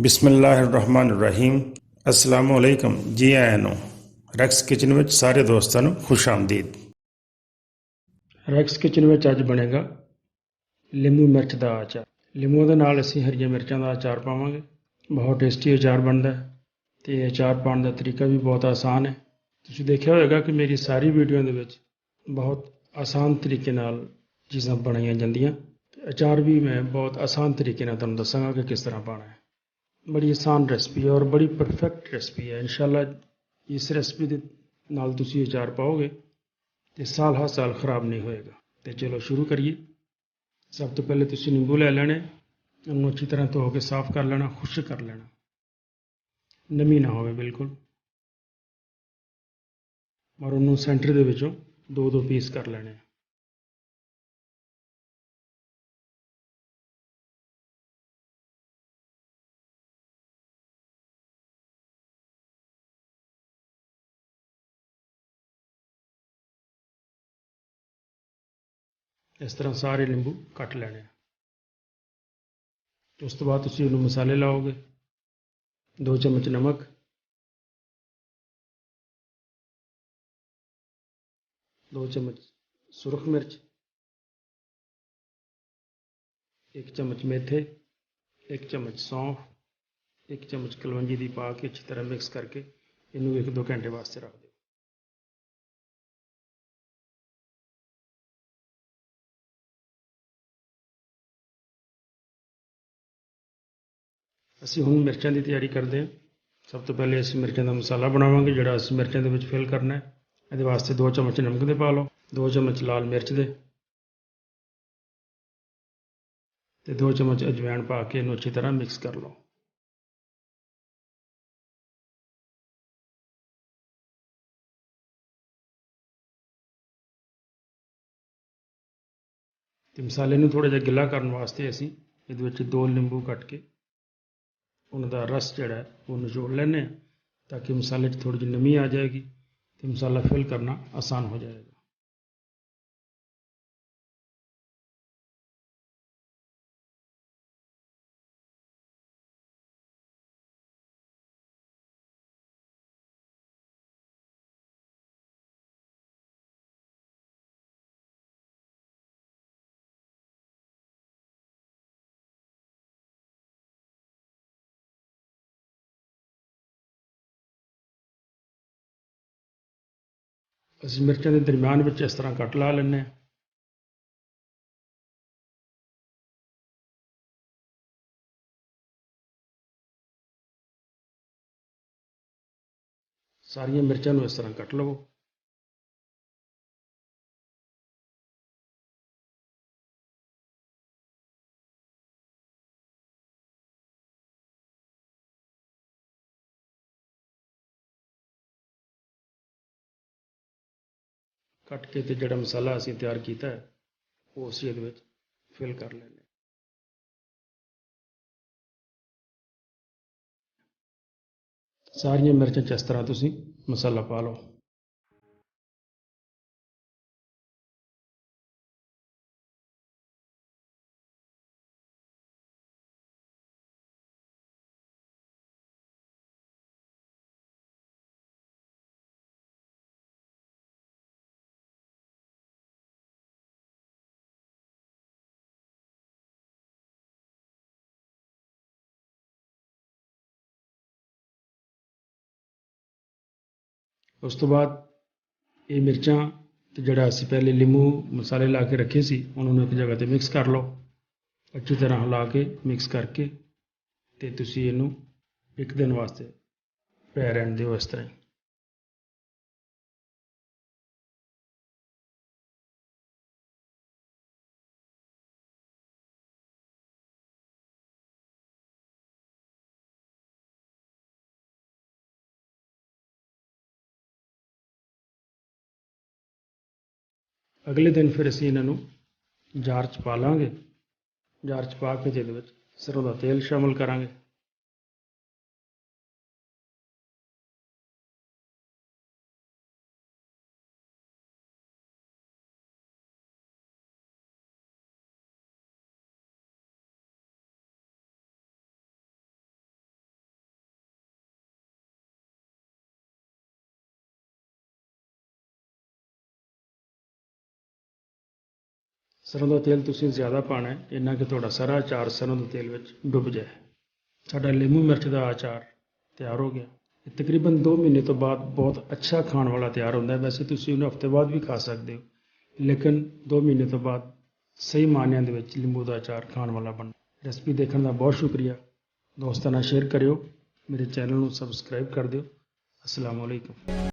ਬਿਸਮਿਲ੍ਲਾਹਿਰਰਹਿਮਾਨਿਰਰਹੀਮ। ਅਸਲਾਮੁ ਅਲੈਕਮ। ਜੀ ਆਇਆਂ ਨੂੰ ਰੈਕਸ ਕਿਚਨ ਵਿੱਚ ਸਾਰੇ ਦੋਸਤਾਂ ਨੂੰ ਖੁਸ਼ ਆਮਦੀਦ। ਰੈਕਸ ਕਿਚਨ ਵਿੱਚ ਅੱਜ ਬਣੇਗਾ ਲਿੰਬੂ ਮਿਰਚ ਦਾ ਆਚਾਰ। ਲਿੰਬੂ ਦੇ ਨਾਲ ਅਸੀਂ ਹਰੀਆਂ ਮਿਰਚਾਂ ਦਾ ਆਚਾਰ ਪਾਵਾਂਗੇ। ਬਹੁਤ ਟੇਸਟੀ ਆਚਾਰ ਬਣਦਾ ਹੈ ਅਤੇ ਆਚਾਰ ਪਾਉਣ ਦਾ ਤਰੀਕਾ ਵੀ ਬਹੁਤ ਆਸਾਨ ਹੈ। ਤੁਸੀਂ ਦੇਖਿਆ ਹੋਵੇਗਾ ਕਿ ਮੇਰੀ ਸਾਰੀ ਵੀਡੀਓ ਦੇ ਵਿੱਚ ਬਹੁਤ ਆਸਾਨ ਤਰੀਕੇ ਨਾਲ ਚੀਜ਼ਾਂ ਬਣਾਈਆਂ ਜਾਂਦੀਆਂ। ਆਚਾਰ ਵੀ ਮੈਂ ਬਹੁਤ ਆਸਾਨ ਤਰੀਕੇ ਨਾਲ ਤੁਹਾਨੂੰ ਦੱਸਾਂਗਾ ਕਿ ਕਿਸ ਤਰ੍ਹਾਂ ਪਾਉਣਾ ਹੈ। बड़ी आसान रेसिपी है और बड़ी परफेक्ट रेसिपी है। इंशाल्लाह इस रेसिपी ਦੇ ਨਾਲ ਤੁਸੀਂ ਅਚਾਰ ਪਾਓਗੇ ਤੇ ਸਾਲ ਹਰ ਸਾਲ ਖਰਾਬ ਨਹੀਂ ਹੋਏਗਾ। ਤੇ ਚਲੋ ਸ਼ੁਰੂ ਕਰੀਏ। ਸਭ ਤੋਂ ਪਹਿਲੇ ਤੁਸੀਂ ਨਿੰਬੂ ਲੈ ਲੈਣੇ, ਉਹਨੂੰ ਅੱਛੀ ਤਰ੍ਹਾਂ ਧੋ ਕੇ ਸਾਫ਼ ਕਰ ਲੈਣਾ, ਖੁਸ਼ਕ ਕਰ ਲੈਣਾ, ਨਮੀ ਨਾ ਹੋਵੇ ਬਿਲਕੁਲ। ਔਰ ਉਹਨੂੰ ਸੈਂਟਰ ਦੇ ਵਿੱਚੋਂ ਦੋ ਦੋ ਪੀਸ ਕਰ ਲੈਣੇ। ਇਸ ਤਰ੍ਹਾਂ ਸਾਰੇ ਨਿੰਬੂ ਕੱਟ ਲੈਣੇ। ਉਸ ਤੋਂ ਬਾਅਦ ਤੁਸੀਂ ਉਹਨੂੰ ਮਸਾਲੇ ਲਾਓਗੇ। 2 ਚਮਚ ਨਮਕ, 2 ਚਮਚ ਸੁਰਖ ਮਿਰਚ, 1 ਚਮਚ ਮੇਥੇ, 1 ਚਮਚ ਸੌਂਫ, 1 ਚਮਚ ਕਲਵੰਜੀ ਦੀ ਪਾ ਕੇ ਅੱਛੀ ਤਰ੍ਹਾਂ ਮਿਕਸ ਕਰਕੇ ਇਹਨੂੰ 1-2 ਘੰਟੇ ਵਾਸਤੇ ਰੱਖ ਦਿਓ। ਅਸੀਂ ਹੁਣ ਮਿਰਚਾਂ ਦੀ ਤਿਆਰੀ ਕਰਦੇ ਹਾਂ। ਸਭ ਤੋਂ ਪਹਿਲੇ ਅਸੀਂ ਮਿਰਚਾਂ ਦਾ ਮਸਾਲਾ ਬਣਾਵਾਂਗੇ ਜਿਹੜਾ ਅਸੀਂ ਮਿਰਚਾਂ ਦੇ ਵਿੱਚ ਫਿਲ ਕਰਨਾ ਹੈ। ਇਹਦੇ ਵਾਸਤੇ 2 ਚਮਚ ਨਮਕ ਦੇ ਪਾ ਲਓ, 2 ਚਮਚ ਲਾਲ ਮਿਰਚ ਦੇ ਤੇ 2 ਚਮਚ ਅਜਵਾਇਣ ਪਾ ਕੇ ਇਹਨੂੰ ਅੱਛੀ ਤਰ੍ਹਾਂ ਮਿਕਸ ਕਰ ਲਓ। ਤੇ ਮਸਾਲੇ ਨੂੰ ਥੋੜ੍ਹਾ ਜਿਹਾ ਗਿੱਲਾ ਕਰਨ ਵਾਸਤੇ ਅਸੀਂ ਇਹਦੇ ਵਿੱਚ 2 ਨਿੰਬੂ ਕੱਟ ਕੇ ਉਹਨਾਂ ਦਾ ਰਸ ਜਿਹੜਾ ਉਹ ਨਿਚੋੜ ਲੈਂਦੇ ਹਾਂ ਤਾਂ ਕਿ ਮਸਾਲੇ 'ਚ ਥੋੜ੍ਹੀ ਜਿਹੀ ਨਮੀ ਆ ਜਾਏਗੀ ਅਤੇ ਮਸਾਲਾ ਫਿਲ ਕਰਨਾ ਆਸਾਨ ਹੋ ਜਾਏਗਾ। ਅਸੀਂ ਮਿਰਚਾਂ ਦੇ ਦਰਮਿਆਨ ਵਿੱਚ ਇਸ ਤਰ੍ਹਾਂ ਕੱਟ ਲਾ ਲੈਂਦੇ ਹਾਂ। ਸਾਰੀਆਂ ਮਿਰਚਾਂ ਨੂੰ ਇਸ ਤਰ੍ਹਾਂ ਕੱਟ ਲਵੋ। ਕੱਟ ਕੇ ਤੇ ਜਿਹੜਾ ਮਸਾਲਾ ਅਸੀਂ ਤਿਆਰ ਕੀਤਾ ਹੈ ਉਹ ਅਸੀਂ ਇਹਦੇ ਵਿੱਚ ਫਿਲ ਕਰ ਲੈਂਦੇ ਹਾਂ। ਸਾਰੀਆਂ ਮਿਰਚਾਂ 'ਚ ਇਸ ਤਰ੍ਹਾਂ ਤੁਸੀਂ ਮਸਾਲਾ ਪਾ ਲਓ। ਉਸ ਤੋਂ ਬਾਅਦ ਇਹ ਮਿਰਚਾਂ ਅਤੇ ਜਿਹੜਾ ਅਸੀਂ ਪਹਿਲੇ ਨਿੰਬੂ ਮਸਾਲੇ ਲਾ ਕੇ ਰੱਖੇ ਸੀ ਉਹਨਾਂ ਨੂੰ ਇੱਕ ਜਗ੍ਹਾ 'ਤੇ ਮਿਕਸ ਕਰ ਲਓ। ਅੱਛੀ ਤਰ੍ਹਾਂ ਹਿਲਾ ਕੇ ਮਿਕਸ ਕਰਕੇ ਅਤੇ ਤੁਸੀਂ ਇਹਨੂੰ 1 ਦਿਨ ਵਾਸਤੇ ਪਏ ਰਹਿਣ ਦਿਓ ਇਸ ਤਰ੍ਹਾਂ ਹੀ। ਅਗਲੇ ਦਿਨ ਫਿਰ ਅਸੀਂ ਇਹਨਾਂ ਨੂੰ ਜਾਰ 'ਚ ਪਾ ਲਾਂਗੇ। ਜਾਰ 'ਚ ਪਾ ਕੇ ਜਿਹਦੇ ਵਿੱਚ ਸਰੋਂ ਦਾ ਤੇਲ ਸ਼ਾਮਿਲ ਕਰਾਂਗੇ। ਸਰੋਂ ਦਾ ਤੇਲ ਤੁਸੀਂ ਜ਼ਿਆਦਾ ਪਾਉਣਾ ਹੈ, ਇੰਨਾ ਕਿ ਤੁਹਾਡਾ ਸਾਰਾ ਅਚਾਰ ਸਰੋਂ ਦੇ ਤੇਲ ਵਿੱਚ ਡੁੱਬ ਜਾਏ। ਸਾਡਾ ਨਿੰਬੂ ਮਿਰਚ ਦਾ ਅਚਾਰ ਤਿਆਰ ਹੋ ਗਿਆ। ਇਹ ਤਕਰੀਬਨ 2 ਮਹੀਨੇ ਤੋਂ ਬਾਅਦ ਬਹੁਤ ਅੱਛਾ ਖਾਣ ਵਾਲਾ ਤਿਆਰ ਹੁੰਦਾ ਹੈ। ਵੈਸੇ ਤੁਸੀਂ ਉਹਨੂੰ ਹਫ਼ਤੇ ਬਾਅਦ ਵੀ ਖਾ ਸਕਦੇ ਹੋ, ਲੇਕਿਨ 2 ਮਹੀਨੇ ਤੋਂ ਬਾਅਦ ਸਹੀ ਮਾਅਨਿਆਂ ਦੇ ਵਿੱਚ ਨਿੰਬੂ ਦਾ ਅਚਾਰ ਖਾਣ ਵਾਲਾ ਬਣਦਾ। ਰੈਸਪੀ ਦੇਖਣ ਦਾ ਬਹੁਤ ਸ਼ੁਕਰੀਆ। ਦੋਸਤਾਂ ਨਾਲ ਸ਼ੇਅਰ ਕਰਿਓ, ਮੇਰੇ ਚੈਨਲ ਨੂੰ ਸਬਸਕ੍ਰਾਈਬ ਕਰ ਦਿਓ। ਅਸਲਾਮ ਵਾਲੇਕੁਮ।